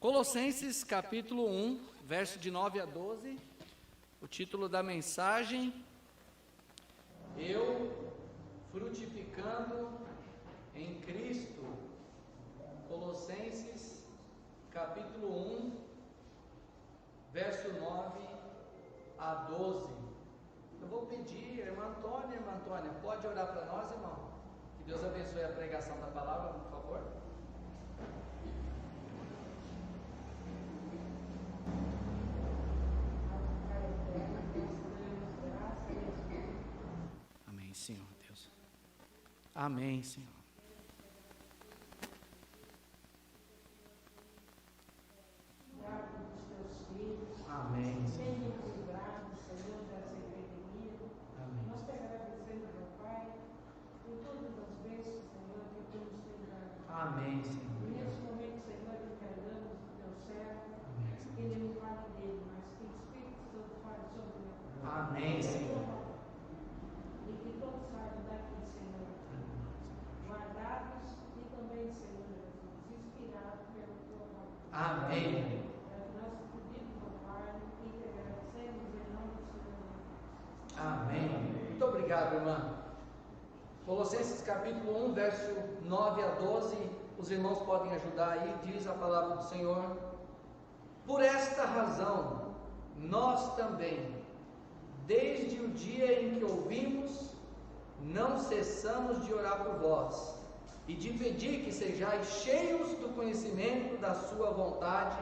Colossenses capítulo 1, verso de 9 a 12, o título da mensagem: Eu frutificando em Cristo. Colossenses capítulo 1, verso 9 a 12. Eu vou pedir, irmã Antônia, pode orar para nós, irmão? Que Deus abençoe a pregação da palavra, por favor. Amém, Senhor Deus. Amém, Senhor. Amém, Senhor. Nós te agradecemos, meu Pai, por todas as bênçãos, Senhor, que tu nos tem dado. Amém, Senhor. E nesse momento, Senhor, entregamos o teu servo, que ele não fale dele, mas que o Espírito Santo fale sobre ele. Amém, Senhor. E que todos saiam daqui, Senhor, guardados e também, Senhor Jesus, inspirados pelo teu amor. Amém. Nós te pedimos, meu Pai, e te agradecemos em nome do Senhor Jesus. Amém. Muito obrigado, irmã. Colossenses capítulo 1, verso 9 a 12, os irmãos podem ajudar aí, diz a palavra do Senhor: Por esta razão, nós também, desde o dia em que ouvimos, não cessamos de orar por vós, e de pedir que sejais cheios do conhecimento da sua vontade,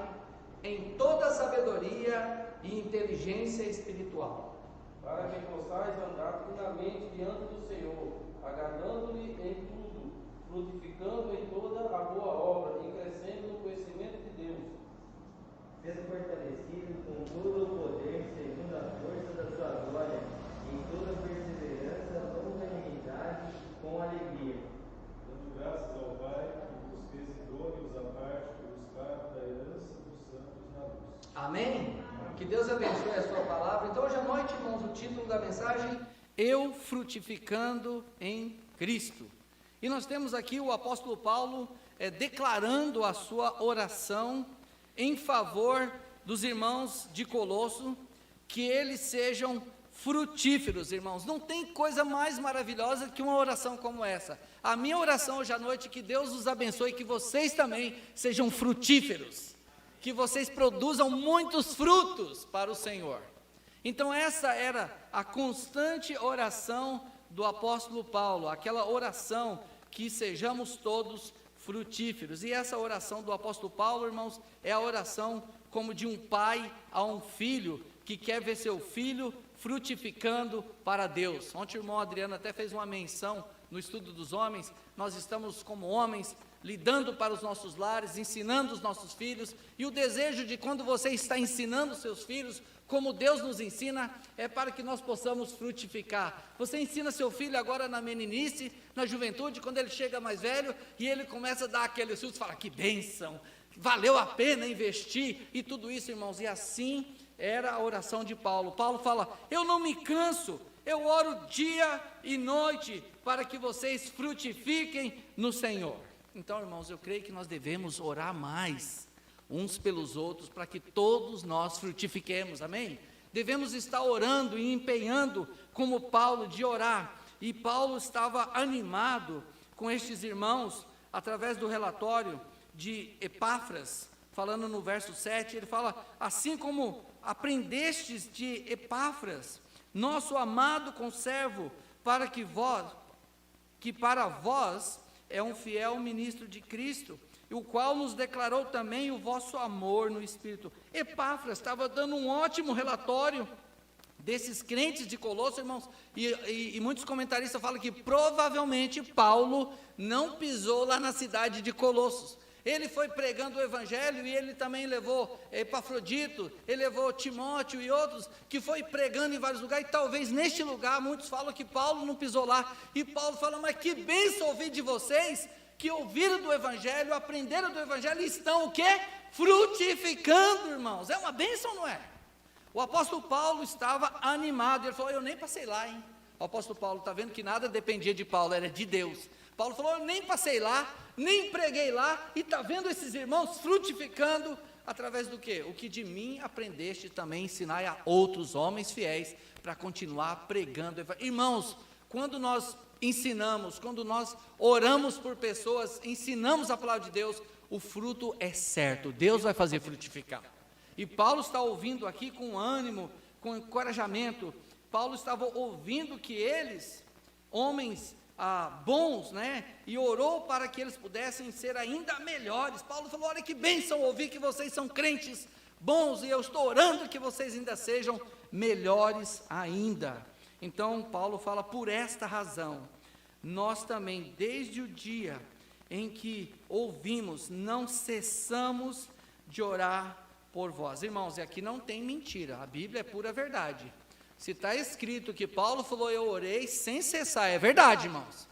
em toda sabedoria e inteligência espiritual, para que possais andar plenamente diante do Senhor, agradando-lhe em tudo, frutificando em toda a boa obra e crescendo no conhecimento de Deus, sendo fortalecido com todo o poder, segundo a força da sua glória, em toda perseverança, longanimidade, com alegria, dando graças ao Pai que vos fez idôneos à parte por buscar da herança dos santos na luz. Amém? Que Deus abençoe a sua palavra. Então hoje à noite, irmãos, o título da mensagem: Eu frutificando em Cristo. E nós temos aqui o apóstolo Paulo declarando a sua oração em favor dos irmãos de Colosso, que eles sejam frutíferos, irmãos. Não tem coisa mais maravilhosa que uma oração como essa. A minha oração hoje à noite é que Deus os abençoe, que vocês também sejam frutíferos, que vocês produzam muitos frutos para o Senhor. Então essa era a constante oração do apóstolo Paulo, aquela oração que sejamos todos frutíferos. E essa oração do apóstolo Paulo, irmãos, é a oração como de um pai a um filho, que quer ver seu filho frutificando para Deus. Ontem o irmão Adriano até fez uma menção no estudo dos homens. Nós estamos como homens lidando para os nossos lares, ensinando os nossos filhos, e o desejo de quando você está ensinando seus filhos, como Deus nos ensina, é para que nós possamos frutificar. Você ensina seu filho agora na meninice, na juventude, quando ele chega mais velho, e ele começa a dar aqueles frutos, fala: que bênção, valeu a pena investir, e tudo isso, irmãos, e assim era a oração de Paulo. Paulo fala: eu não me canso, eu oro dia e noite, para que vocês frutifiquem no Senhor. Então, irmãos, eu creio que nós devemos orar mais uns pelos outros, para que todos nós frutifiquemos, amém? Devemos estar orando e empenhando como Paulo de orar, e Paulo estava animado com estes irmãos, através do relatório de Epáfras, falando no verso 7, ele fala: assim como aprendestes de Epáfras, nosso amado conservo, que para vós é um fiel ministro de Cristo, o qual nos declarou também o vosso amor no Espírito. Epáfras estava dando um ótimo relatório desses crentes de Colosso, irmãos, e muitos comentaristas falam que provavelmente Paulo não pisou lá na cidade de Colossos. Ele foi pregando o evangelho, e ele também levou Epafrodito, ele levou Timóteo e outros, que foi pregando em vários lugares, e talvez neste lugar, muitos falam que Paulo não pisou lá, e Paulo fala: mas que bênção ouvir de vocês, que ouviram do evangelho, aprenderam do evangelho, e estão o quê? Frutificando, irmãos. É uma bênção, não é? O apóstolo Paulo estava animado, ele falou: eu nem passei lá, hein? O apóstolo Paulo está vendo que nada dependia de Paulo, era de Deus. Paulo falou, eu nem passei lá, nem preguei lá, e está vendo esses irmãos frutificando, através do quê? O que de mim aprendeste também ensinai a outros homens fiéis, para continuar pregando. Irmãos, quando nós ensinamos, quando nós oramos por pessoas, ensinamos a palavra de Deus, o fruto é certo, Deus vai fazer frutificar. E Paulo está ouvindo aqui com ânimo, com encorajamento. Paulo estava ouvindo que eles, homens bons, né, e orou para que eles pudessem ser ainda melhores. Paulo falou, olha que bênção ouvir que vocês são crentes bons, e eu estou orando que vocês ainda sejam melhores ainda. Então Paulo fala, por esta razão, nós também, desde o dia em que ouvimos, não cessamos de orar por vós. Irmãos, e aqui não tem mentira, a Bíblia é pura verdade. Se está escrito que Paulo falou, eu orei sem cessar, é verdade, irmãos.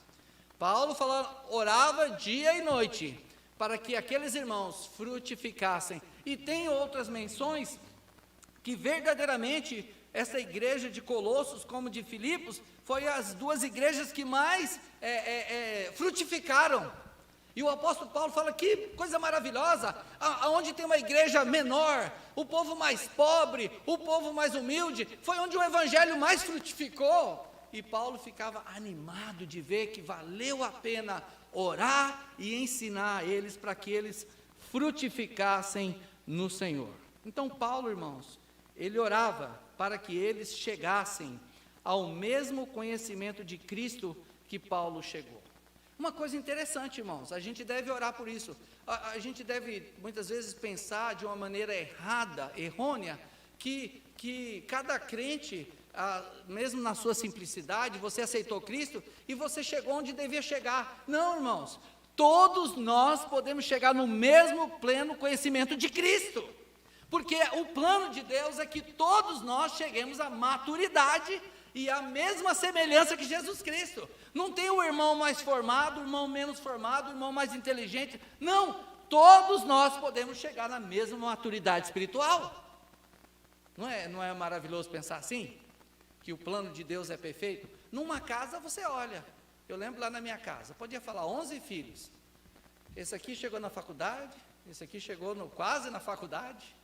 Paulo falou, orava dia e noite, para que aqueles irmãos frutificassem. E tem outras menções, que verdadeiramente, essa igreja de Colossos, como de Filipos, foi as duas igrejas que mais frutificaram. E o apóstolo Paulo fala, que coisa maravilhosa, aonde tem uma igreja menor, o povo mais pobre, o povo mais humilde, foi onde o evangelho mais frutificou. E Paulo ficava animado de ver que valeu a pena orar e ensinar eles, para que eles frutificassem no Senhor. Então Paulo, irmãos, ele orava para que eles chegassem ao mesmo conhecimento de Cristo que Paulo chegou. Uma coisa interessante, irmãos, a gente deve orar por isso. A gente deve, muitas vezes, pensar de uma maneira errada, errônea, que cada crente, mesmo na sua simplicidade, você aceitou Cristo e você chegou onde devia chegar. Não, irmãos, todos nós podemos chegar no mesmo pleno conhecimento de Cristo, porque o plano de Deus é que todos nós cheguemos à maturidade e a mesma semelhança que Jesus Cristo. Não tem o irmão mais formado, o irmão menos formado, o irmão mais inteligente. Não, todos nós podemos chegar na mesma maturidade espiritual. Não é maravilhoso pensar assim? Que o plano de Deus é perfeito? Numa casa você olha, eu lembro lá na minha casa, podia falar 11 filhos. Esse aqui chegou na faculdade, esse aqui chegou quase na faculdade.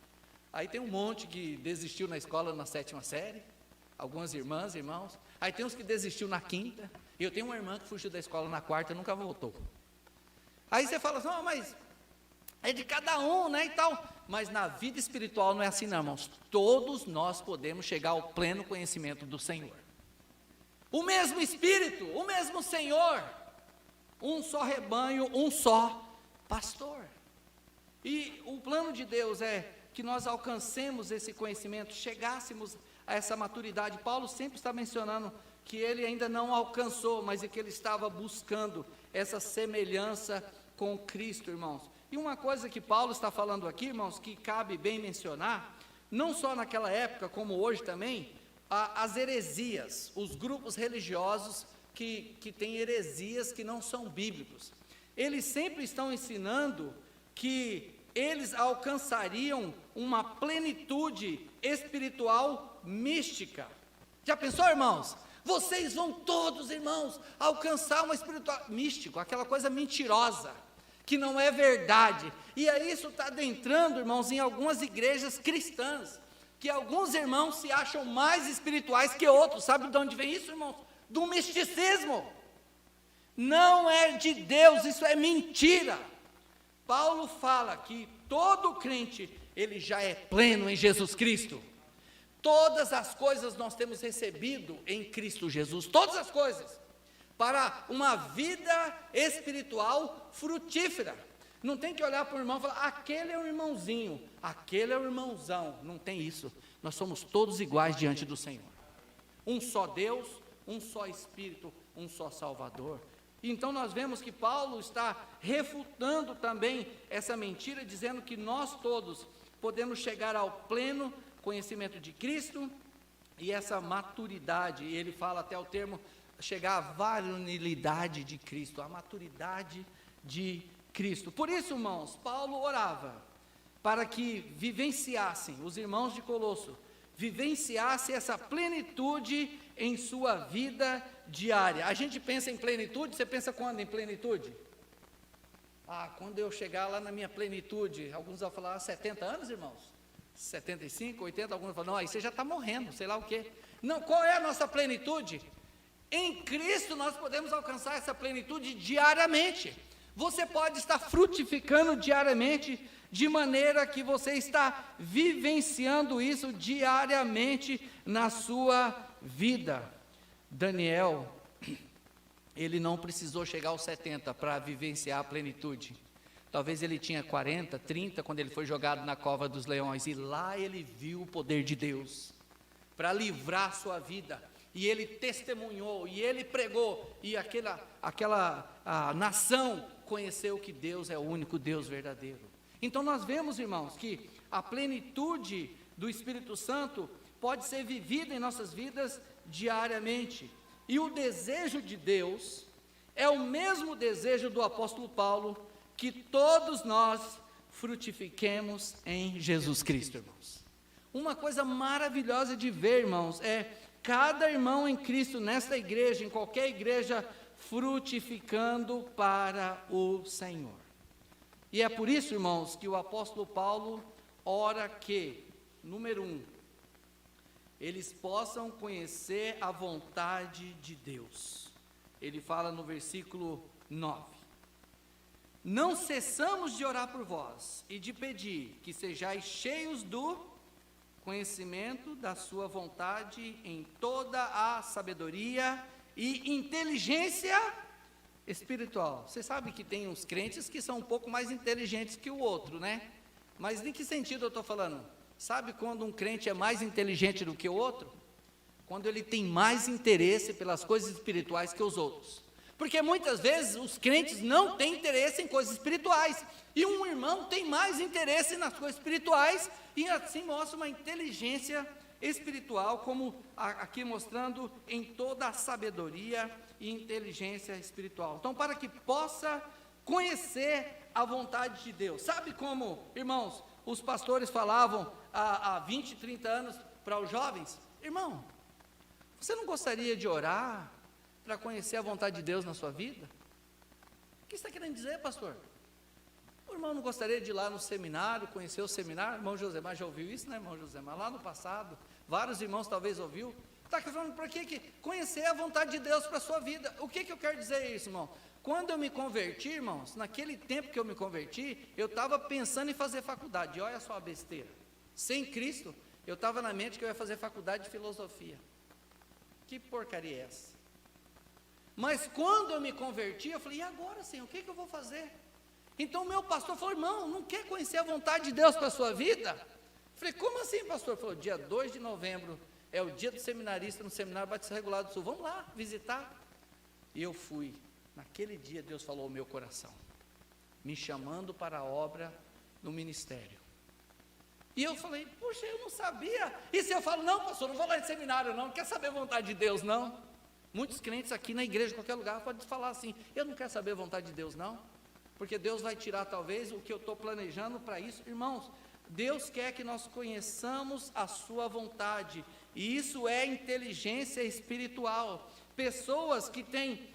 Aí tem um monte que desistiu na escola na 7ª série. Algumas irmãs, irmãos, aí tem uns que desistiu na 5ª, e eu tenho uma irmã que fugiu da escola na 4ª e nunca voltou. Aí você fala assim, não, mas é de cada um, né, e tal, mas na vida espiritual não é assim não, irmãos, todos nós podemos chegar ao pleno conhecimento do Senhor. O mesmo Espírito, o mesmo Senhor, um só rebanho, um só pastor. E o plano de Deus é que nós alcancemos esse conhecimento, chegássemos a essa maturidade. Paulo sempre está mencionando que ele ainda não alcançou, mas é que ele estava buscando essa semelhança com Cristo, irmãos. E uma coisa que Paulo está falando aqui, irmãos, que cabe bem mencionar, não só naquela época, como hoje também, as heresias, os grupos religiosos que têm heresias que não são bíblicos. Eles sempre estão ensinando que eles alcançariam uma plenitude espiritual mística. Já pensou, irmãos? Vocês vão todos, irmãos, alcançar uma espiritual místico, aquela coisa mentirosa, que não é verdade. E aí isso está adentrando, irmãos, em algumas igrejas cristãs, que alguns irmãos se acham mais espirituais que outros. Sabe de onde vem isso, irmãos? Do misticismo. Não é de Deus, isso é mentira. Paulo fala que todo crente, ele já é pleno em Jesus Cristo. Todas as coisas nós temos recebido em Cristo Jesus, todas as coisas, para uma vida espiritual frutífera. Não tem que olhar para o irmão e falar, aquele é o irmãozinho, aquele é o irmãozão. Não tem isso, nós somos todos iguais diante do Senhor. Um só Deus, um só Espírito, um só Salvador. Então nós vemos que Paulo está refutando também essa mentira, dizendo que nós todos podemos chegar ao pleno conhecimento de Cristo e essa maturidade. Ele fala até o termo chegar à varonilidade de Cristo, a maturidade de Cristo. Por isso, irmãos, Paulo orava para que vivenciassem, os irmãos de Colosso, vivenciasse essa plenitude em sua vida diária. A gente pensa em plenitude, você pensa quando em plenitude? Quando eu chegar lá na minha plenitude, alguns vão falar 70 anos, irmãos? 75, 80, alguns falam, não, aí você já está morrendo, sei lá o quê. Não, qual é a nossa plenitude? Em Cristo nós podemos alcançar essa plenitude diariamente. Você pode estar frutificando diariamente, de maneira que você está vivenciando isso diariamente na sua vida. Daniel, ele não precisou chegar aos 70 para vivenciar a plenitude. Talvez ele tinha 40, 30, quando ele foi jogado na cova dos leões, e lá ele viu o poder de Deus, para livrar a sua vida, e ele testemunhou, e ele pregou, e aquela nação conheceu que Deus é o único Deus verdadeiro. Então nós vemos, irmãos, que a plenitude do Espírito Santo pode ser vivida em nossas vidas diariamente, e o desejo de Deus é o mesmo desejo do apóstolo Paulo, que todos nós frutifiquemos em Jesus Cristo, irmãos. Uma coisa maravilhosa de ver, irmãos, é cada irmão em Cristo, nesta igreja, em qualquer igreja, frutificando para o Senhor. E é por isso, irmãos, que o apóstolo Paulo ora que, número 1, eles possam conhecer a vontade de Deus. Ele fala no versículo 9: não cessamos de orar por vós e de pedir que sejais cheios do conhecimento da sua vontade em toda a sabedoria e inteligência espiritual. Você sabe que tem uns crentes que são um pouco mais inteligentes que o outro, né? Mas em que sentido eu estou falando? Sabe quando um crente é mais inteligente do que o outro? Quando ele tem mais interesse pelas coisas espirituais que os outros. Porque muitas vezes os crentes não têm interesse em coisas espirituais, e um irmão tem mais interesse nas coisas espirituais, e assim mostra uma inteligência espiritual, como aqui mostrando em toda a sabedoria e inteligência espiritual. Então, para que possa conhecer a vontade de Deus. Sabe como, irmãos, os pastores falavam há 20, 30 anos para os jovens? Irmão, você não gostaria de orar para conhecer a vontade de Deus na sua vida? O que você está querendo dizer, pastor? O irmão não gostaria de ir lá no seminário, conhecer o seminário? Irmão Josemar já ouviu isso, né, irmão Josemar? Lá no passado, vários irmãos talvez ouviu. Está falando para quê? Conhecer a vontade de Deus para a sua vida. O que eu quero dizer isso, irmão? Quando eu me converti, irmãos, naquele tempo que eu me converti, eu estava pensando em fazer faculdade. E olha só a besteira. Sem Cristo, eu estava na mente que eu ia fazer faculdade de filosofia. Que porcaria é essa? Mas quando eu me converti, eu falei, e agora, Senhor, o que eu vou fazer? Então o meu pastor falou, irmão, não quer conhecer a vontade de Deus para a sua vida? Eu falei, como assim, pastor? Ele falou, dia 2 de novembro, é o dia do seminarista no Seminário Batista Regular do Sul, vamos lá visitar. E eu fui. Naquele dia Deus falou ao meu coração, me chamando para a obra no ministério. E eu falei, puxa, eu não sabia. E se eu falo, não, pastor, não vou lá em seminário não quer saber a vontade de Deus não? Muitos crentes aqui na igreja, em qualquer lugar, podem falar assim, eu não quero saber a vontade de Deus não, porque Deus vai tirar talvez o que eu estou planejando para isso. Irmãos, Deus quer que nós conheçamos a sua vontade, e isso é inteligência espiritual. Pessoas que têm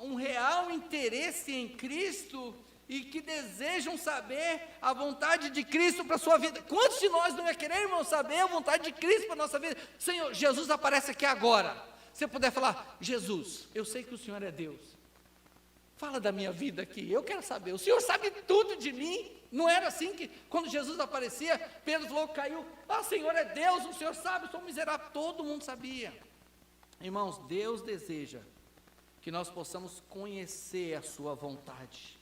um real interesse em Cristo, e que desejam saber a vontade de Cristo para a sua vida. Quantos de nós não ia querer, irmão, saber a vontade de Cristo para a nossa vida? Senhor, Jesus aparece aqui agora. Se eu puder falar, Jesus, eu sei que o Senhor é Deus, fala da minha vida aqui, eu quero saber, o Senhor sabe tudo de mim. Não era assim que quando Jesus aparecia, Pedro falou, caiu, Senhor é Deus, o Senhor sabe, eu sou miserável, todo mundo sabia. Irmãos, Deus deseja que nós possamos conhecer a sua vontade,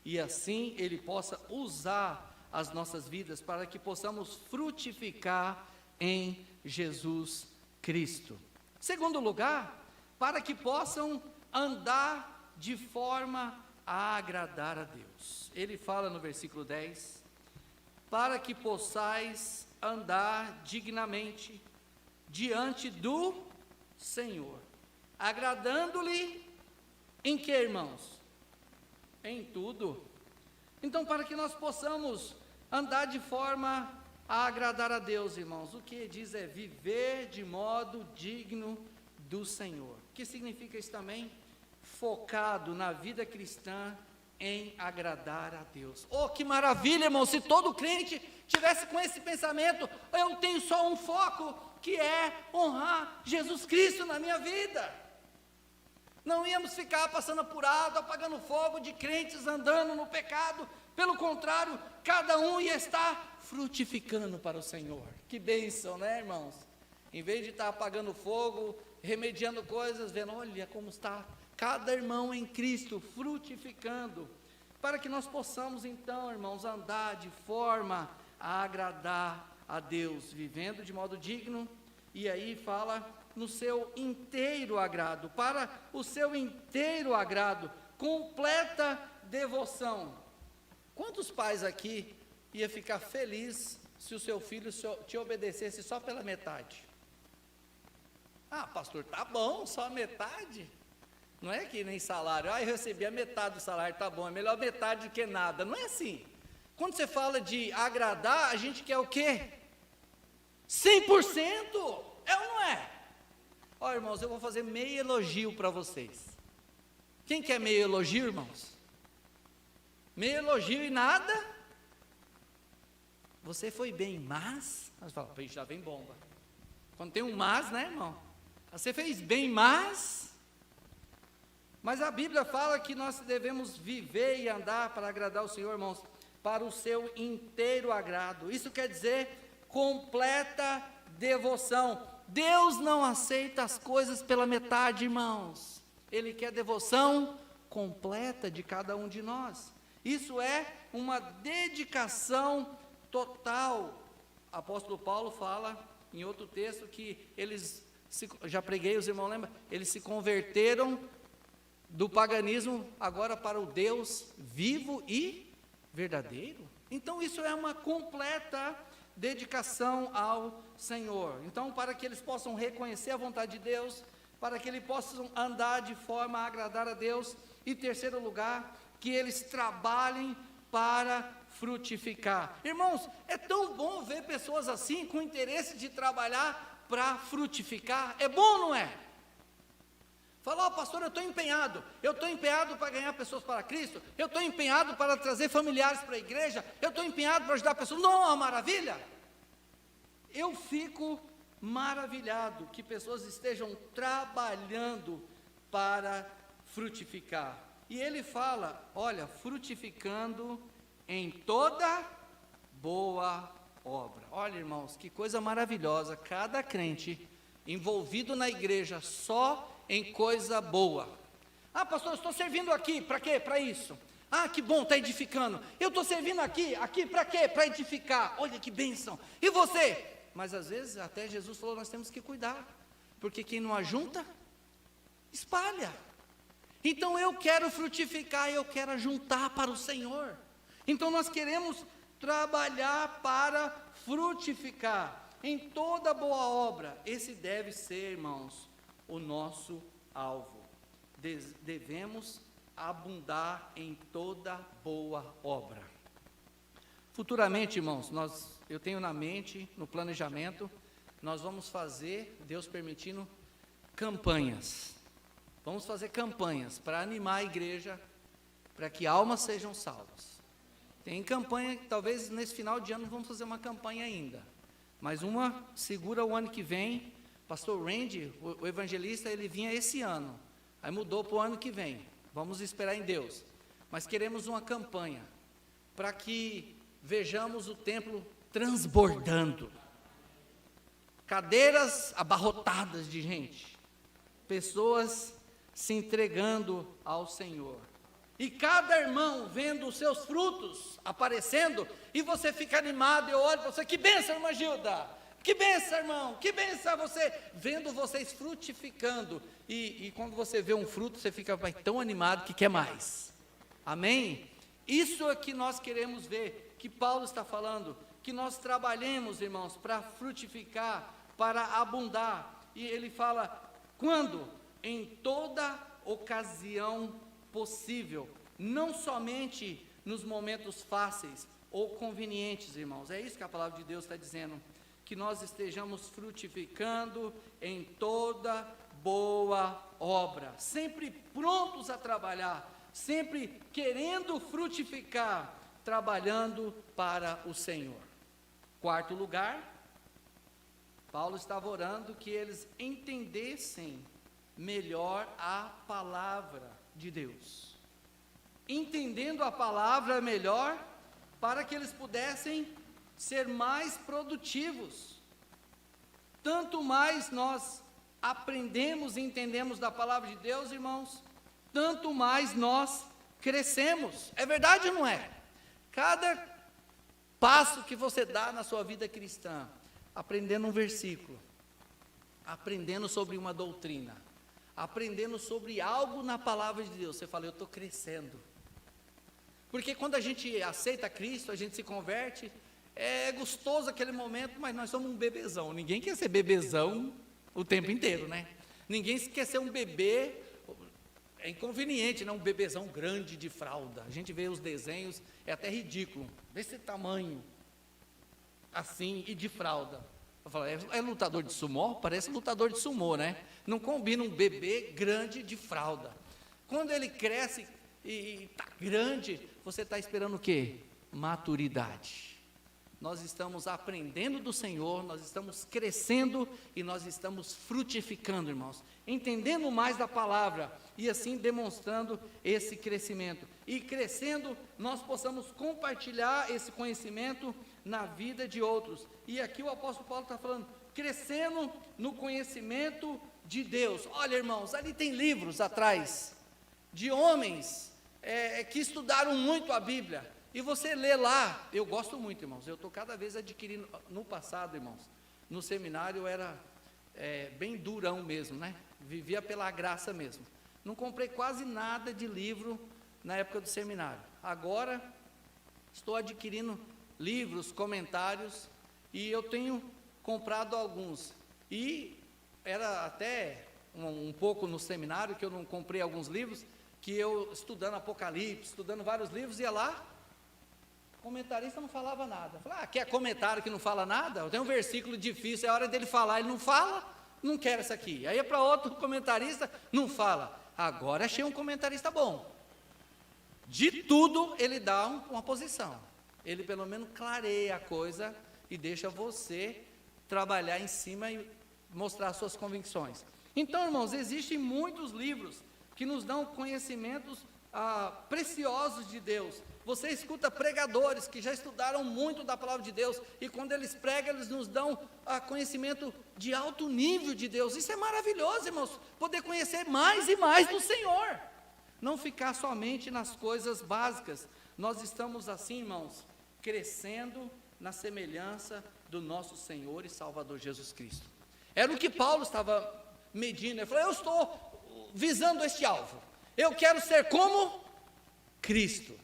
e assim Ele possa usar as nossas vidas, para que possamos frutificar em Jesus Cristo. Segundo lugar, para que possam andar de forma a agradar a Deus. Ele fala no versículo 10, para que possais andar dignamente diante do Senhor, agradando-lhe em que, irmãos? Em tudo. Então, para que nós possamos andar de forma a agradar a Deus, irmãos, o que diz é viver de modo digno do Senhor. O que significa isso também? Focado na vida cristã em agradar a Deus. Oh, que maravilha, irmão, se todo crente tivesse com esse pensamento, eu tenho só um foco, que é honrar Jesus Cristo na minha vida. Não íamos ficar passando apurado, apagando fogo de crentes andando no pecado. Pelo contrário, cada um ia estar frutificando para o Senhor. Que bênção, né, irmãos? Em vez de estar apagando fogo, remediando coisas, vendo, olha como está cada irmão em Cristo frutificando, para que nós possamos então, irmãos, andar de forma a agradar a Deus, vivendo de modo digno, e aí fala no seu inteiro agrado, para o seu inteiro agrado, completa devoção. Quantos pais aqui ia ficar feliz se o seu filho te obedecesse só pela metade? Ah, pastor, tá bom, só a metade? Não é que nem salário, eu recebi a metade do salário, tá bom, é melhor metade do que nada, não é assim. Quando você fala de agradar, a gente quer o quê? 100%, é ou não é? Ó, irmãos, eu vou fazer meio elogio para vocês. Quem quer meio elogio, irmãos? Meio elogio e nada? Você foi bem, mas... Nós falamos, já vem bomba. Quando tem um mas, né, irmão? Você fez bem, mas a Bíblia fala que nós devemos viver e andar para agradar o Senhor, irmãos, para o seu inteiro agrado. Isso quer dizer completa devoção. Deus não aceita as coisas pela metade, irmãos. Ele quer devoção completa de cada um de nós. Isso é uma dedicação total. O apóstolo Paulo fala em outro texto que já preguei, os irmãos lembram? Eles se converteram do paganismo agora para o Deus vivo e verdadeiro. Então isso é uma completa dedicação ao Senhor. Então, para que eles possam reconhecer a vontade de Deus, para que eles possam andar de forma a agradar a Deus, e terceiro lugar, que eles trabalhem para frutificar. Irmãos, é tão bom ver pessoas assim, com interesse de trabalhar para frutificar. É bom ou não é? Fala, pastor, eu estou empenhado para ganhar pessoas para Cristo, eu estou empenhado para trazer familiares para a igreja, eu estou empenhado para ajudar pessoas. Não é uma maravilha? Eu fico maravilhado que pessoas estejam trabalhando para frutificar. E ele fala, olha, frutificando em toda boa obra. Olha, irmãos, que coisa maravilhosa, cada crente envolvido na igreja só em coisa boa. Ah, pastor, eu estou servindo aqui, para quê? Para isso. Ah, que bom, está edificando. Eu estou servindo aqui para quê? Para edificar. Olha que bênção. E você? Mas às vezes, até Jesus falou, nós temos que cuidar, porque quem não ajunta, espalha. Então eu quero frutificar, eu quero ajuntar para o Senhor. Então nós queremos trabalhar para frutificar em toda boa obra. Esse deve ser, irmãos, o nosso alvo. Devemos abundar em toda boa obra. Futuramente, irmãos, eu tenho na mente, no planejamento, nós vamos fazer, Deus permitindo, campanhas. Vamos fazer campanhas para animar a igreja, para que almas sejam salvas. Tem campanha, talvez nesse final de ano vamos fazer uma campanha ainda, mas uma segura o ano que vem. Pastor Randy, o evangelista, ele vinha esse ano, aí mudou para o ano que vem. Vamos esperar em Deus, mas queremos uma campanha para que vejamos o templo transbordando, cadeiras abarrotadas de gente, pessoas se entregando ao Senhor, e cada irmão vendo os seus frutos aparecendo, e você fica animado. Eu olho para você, que bênção, irmã Gilda, que bênção, irmão, que bênção você, vendo vocês frutificando, e quando você vê um fruto, você fica tão animado que quer mais, amém? Isso é que nós queremos ver, que Paulo está falando, que nós trabalhemos, irmãos, para frutificar, para abundar, e ele fala, quando? Em toda ocasião possível, não somente nos momentos fáceis, ou convenientes, irmãos. É isso que a palavra de Deus está dizendo, que nós estejamos frutificando em toda boa obra, sempre prontos a trabalhar, sempre querendo frutificar, trabalhando para o Senhor. Quarto lugar, Paulo estava orando que eles entendessem melhor a palavra de Deus. Entendendo a palavra melhor, para que eles pudessem ser mais produtivos. Tanto mais nós aprendemos e entendemos da palavra de Deus, irmãos, tanto mais nós crescemos. É verdade ou não é? Cada passo que você dá na sua vida cristã, aprendendo um versículo, aprendendo sobre uma doutrina, aprendendo sobre algo na palavra de Deus, você fala, eu estou crescendo. Porque quando a gente aceita Cristo, a gente se converte, é gostoso aquele momento, mas nós somos um bebezão. Ninguém quer ser bebezão o tempo inteiro, né? Ninguém quer ser um bebê, é inconveniente, né? Um bebezão grande de fralda. A gente vê os desenhos, é até ridículo, desse tamanho, assim, e de fralda. Eu falo, é lutador de sumô? Parece lutador de sumô, né? Não combina um bebê grande de fralda. Quando ele cresce e está grande, você está esperando o quê? Maturidade. Nós estamos aprendendo do Senhor, nós estamos crescendo e nós estamos frutificando, irmãos, entendendo mais da palavra e assim demonstrando esse crescimento. E crescendo, nós possamos compartilhar esse conhecimento na vida de outros. E aqui o apóstolo Paulo está falando, crescendo no conhecimento de Deus. Olha, irmãos, ali tem livros atrás de homens que estudaram muito a Bíblia. E você lê lá, eu gosto muito, irmãos, eu estou cada vez adquirindo. No passado, irmãos, no seminário eu era bem durão mesmo, né? Vivia pela graça mesmo. Não comprei quase nada de livro na época do seminário. Agora, estou adquirindo livros, comentários, e eu tenho comprado alguns. E era até um pouco no seminário que eu não comprei alguns livros, que eu, estudando Apocalipse, estudando vários livros, ia lá, o comentarista não falava nada. Eu falei, quer comentário que não fala nada? Eu tenho um versículo difícil, é hora dele falar, ele não fala, não quero essa aqui. Aí é para outro comentarista, não fala. Agora achei um comentarista bom. De tudo ele dá uma posição. Ele pelo menos clareia a coisa e deixa você trabalhar em cima e mostrar suas convicções. Então, irmãos, existem muitos livros que nos dão conhecimentos preciosos de Deus. Você escuta pregadores que já estudaram muito da palavra de Deus, e quando eles pregam, eles nos dão conhecimento de alto nível de Deus. Isso é maravilhoso, irmãos, poder conhecer mais e mais do Senhor, não ficar somente nas coisas básicas. Nós estamos assim, irmãos, crescendo na semelhança do nosso Senhor e Salvador Jesus Cristo. Era o que Paulo estava medindo. Ele falou, eu estou visando este alvo, eu quero ser como Cristo.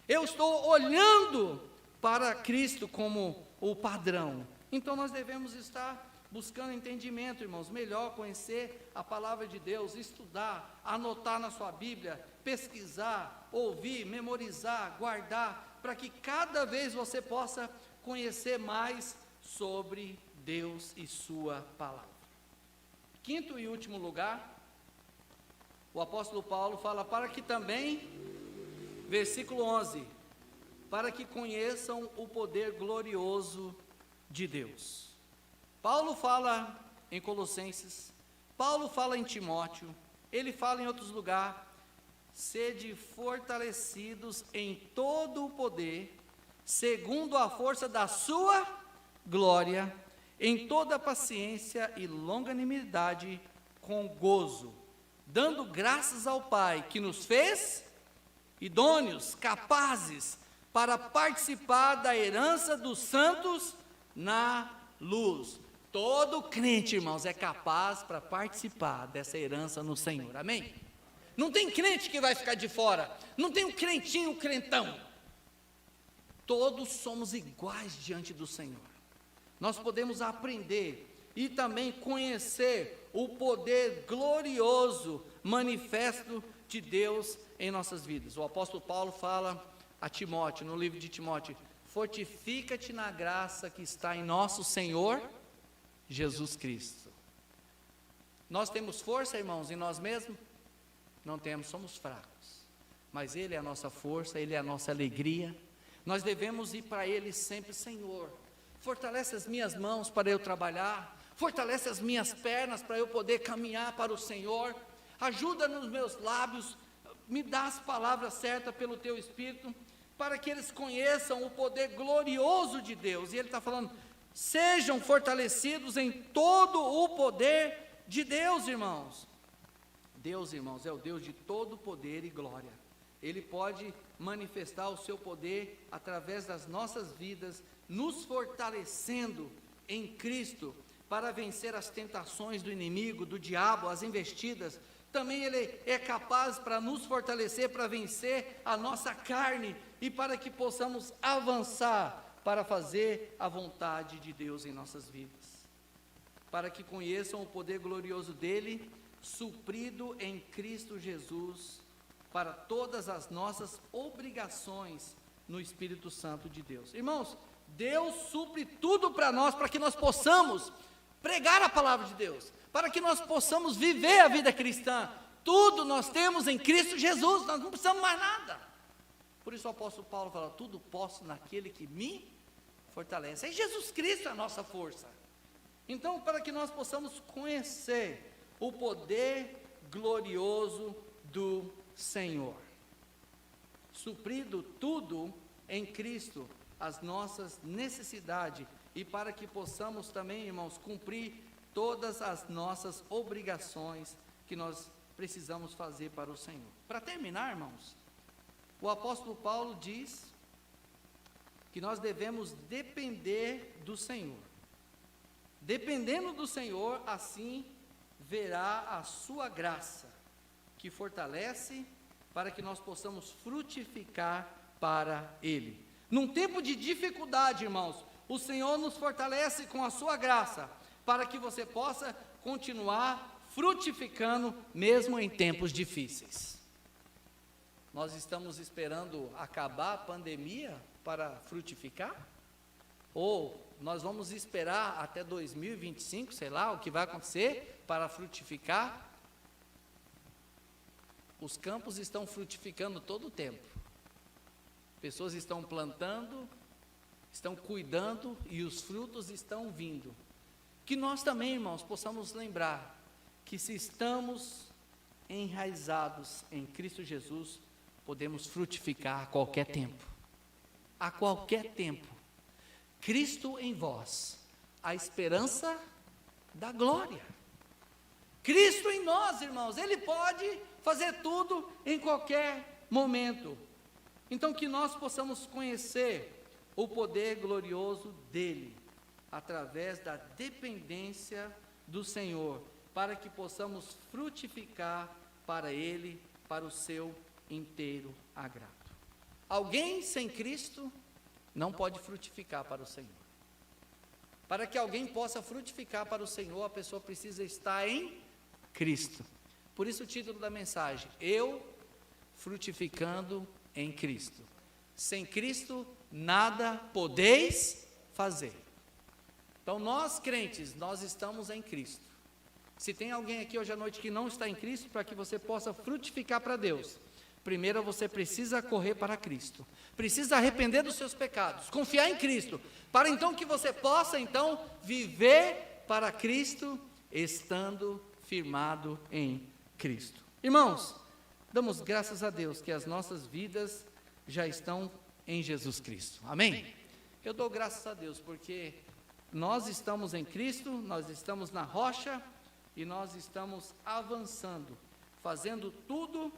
Eu estou olhando para Cristo como o padrão. Então nós devemos estar buscando entendimento, irmãos, melhor conhecer a palavra de Deus, estudar, anotar na sua Bíblia, pesquisar, ouvir, memorizar, guardar, para que cada vez você possa conhecer mais sobre Deus e sua palavra. Quinto e último lugar, o apóstolo Paulo fala para que também, versículo 11, para que conheçam o poder glorioso de Deus. Paulo fala em Colossenses, Paulo fala em Timóteo, ele fala em outros lugares, sede fortalecidos em todo o poder, segundo a força da sua glória, em toda paciência e longanimidade, com gozo, dando graças ao Pai, que nos fez idôneos, capazes, para participar da herança dos santos na luz. Todo crente, irmãos, é capaz para participar dessa herança no Senhor, amém? Não tem crente que vai ficar de fora, não tem um crentinho, um crentão. Todos somos iguais diante do Senhor. Nós podemos aprender e também conhecer o poder glorioso, manifesto de Deus em nossas vidas. O apóstolo Paulo fala a Timóteo, no livro de Timóteo, fortifica-te na graça que está em nosso Senhor Jesus Cristo. Nós temos força, irmãos, em nós mesmos? Não temos, somos fracos. Mas Ele é a nossa força, Ele é a nossa alegria. Nós devemos ir para Ele sempre: Senhor, fortalece as minhas mãos para eu trabalhar, fortalece as minhas pernas para eu poder caminhar para o Senhor, ajuda nos meus lábios, me dá as palavras certas pelo Teu Espírito, para que eles conheçam o poder glorioso de Deus. E Ele está falando: sejam fortalecidos em todo o poder de Deus, irmãos. Deus, irmãos, é o Deus de todo poder e glória. Ele pode manifestar o seu poder através das nossas vidas, nos fortalecendo em Cristo, para vencer as tentações do inimigo, do diabo, as investidas. Também Ele é capaz para nos fortalecer, para vencer a nossa carne, e para que possamos avançar para fazer a vontade de Deus em nossas vidas, para que conheçam o poder glorioso dEle, suprido em Cristo Jesus, para todas as nossas obrigações no Espírito Santo de Deus. Irmãos, Deus supre tudo para nós, para que nós possamos pregar a palavra de Deus, para que nós possamos viver a vida cristã. Tudo nós temos em Cristo Jesus, nós não precisamos mais nada. Por isso o apóstolo Paulo fala: tudo posso naquele que me fortalece. É Jesus Cristo a nossa força. Então, para que nós possamos conhecer o poder glorioso do Senhor, suprido tudo em Cristo, as nossas necessidades, e para que possamos também, irmãos, cumprir todas as nossas obrigações que nós precisamos fazer para o Senhor. Para terminar, irmãos, o apóstolo Paulo diz que nós devemos depender do Senhor. Dependendo do Senhor, assim verá a sua graça, que fortalece para que nós possamos frutificar para Ele. Num tempo de dificuldade, irmãos, o Senhor nos fortalece com a sua graça, para que você possa continuar frutificando, mesmo em tempos difíceis. Nós estamos esperando acabar a pandemia para frutificar? Ou nós vamos esperar até 2025, sei lá, o que vai acontecer para frutificar? Os campos estão frutificando todo o tempo. Pessoas estão plantando, estão cuidando e os frutos estão vindo. Que nós também, irmãos, possamos lembrar que se estamos enraizados em Cristo Jesus, podemos frutificar a qualquer tempo. A qualquer tempo. Cristo em vós, a esperança da glória. Cristo em nós, irmãos, Ele pode fazer tudo em qualquer momento. Então, que nós possamos conhecer o poder glorioso dEle, através da dependência do Senhor, para que possamos frutificar para Ele, para o seu inteiro agrado. Alguém sem Cristo não pode frutificar para o Senhor. Para que alguém possa frutificar para o Senhor, a pessoa precisa estar em Cristo. Por isso o título da mensagem: Eu frutificando em Cristo. Sem Cristo nada podeis fazer. Então nós crentes, nós estamos em Cristo. Se tem alguém aqui hoje à noite que não está em Cristo, para que você possa frutificar para Deus, primeiro você precisa correr para Cristo, precisa arrepender dos seus pecados, confiar em Cristo, para então que você possa então viver para Cristo, estando firmado em Cristo. Irmãos, damos graças a Deus que as nossas vidas já estão em Jesus Cristo, amém? Eu dou graças a Deus porque nós estamos em Cristo, nós estamos na rocha e nós estamos avançando, fazendo tudo,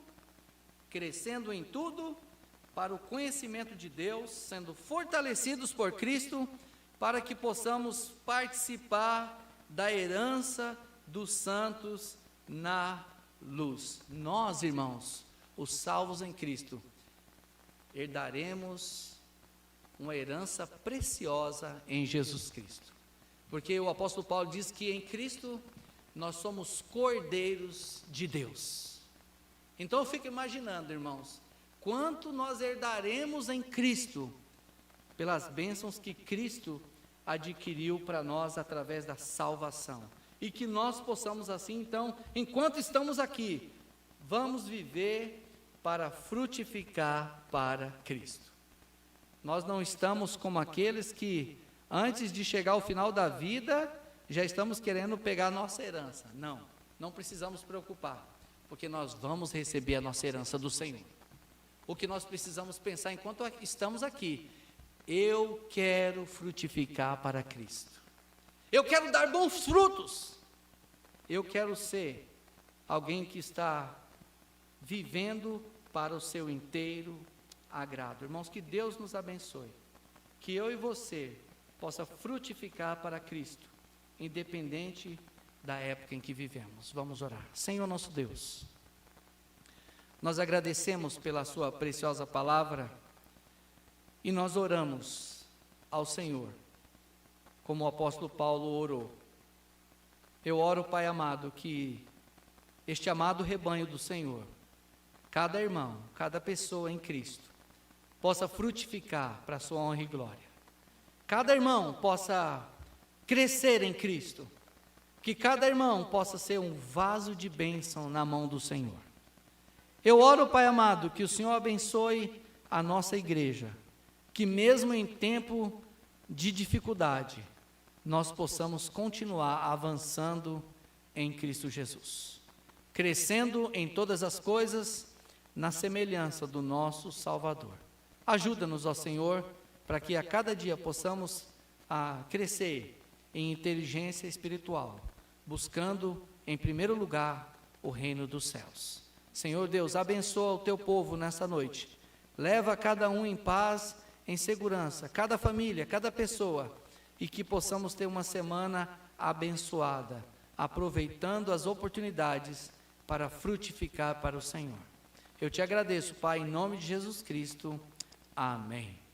crescendo em tudo, para o conhecimento de Deus, sendo fortalecidos por Cristo, para que possamos participar da herança dos santos na luz. Nós, irmãos, os salvos em Cristo, herdaremos uma herança preciosa em Jesus Cristo, porque o apóstolo Paulo diz que em Cristo nós somos cordeiros de Deus. Então eu fico imaginando, irmãos, quanto nós herdaremos em Cristo, pelas bênçãos que Cristo adquiriu para nós através da salvação. E que nós possamos assim, então, enquanto estamos aqui, vamos viver para frutificar para Cristo. Nós não estamos como aqueles que, antes de chegar ao final da vida, já estamos querendo pegar a nossa herança. Não, não precisamos preocupar, porque nós vamos receber a nossa herança do Senhor. O que nós precisamos pensar enquanto estamos aqui: eu quero frutificar para Cristo. Eu quero dar bons frutos. Eu quero ser alguém que está vivendo para o seu inteiro agrado. Irmãos, que Deus nos abençoe. Que eu e você possa frutificar para Cristo, independente da época em que vivemos. Vamos orar. Senhor nosso Deus, nós agradecemos pela sua preciosa palavra e nós oramos ao Senhor, como o apóstolo Paulo orou. Eu oro, Pai amado, que este amado rebanho do Senhor, cada irmão, cada pessoa em Cristo, possa frutificar para a sua honra e glória. Cada irmão possa crescer em Cristo, que cada irmão possa ser um vaso de bênção na mão do Senhor. Eu oro, Pai amado, que o Senhor abençoe a nossa igreja, que mesmo em tempo de dificuldade, nós possamos continuar avançando em Cristo Jesus, crescendo em todas as coisas na semelhança do nosso Salvador. Ajuda-nos, ó Senhor, para que a cada dia possamos crescer em inteligência espiritual, buscando em primeiro lugar o reino dos céus. Senhor Deus, abençoa o teu povo nessa noite. Leva cada um em paz, em segurança, cada família, cada pessoa, e que possamos ter uma semana abençoada, aproveitando as oportunidades para frutificar para o Senhor. Eu te agradeço, Pai, em nome de Jesus Cristo. Amém.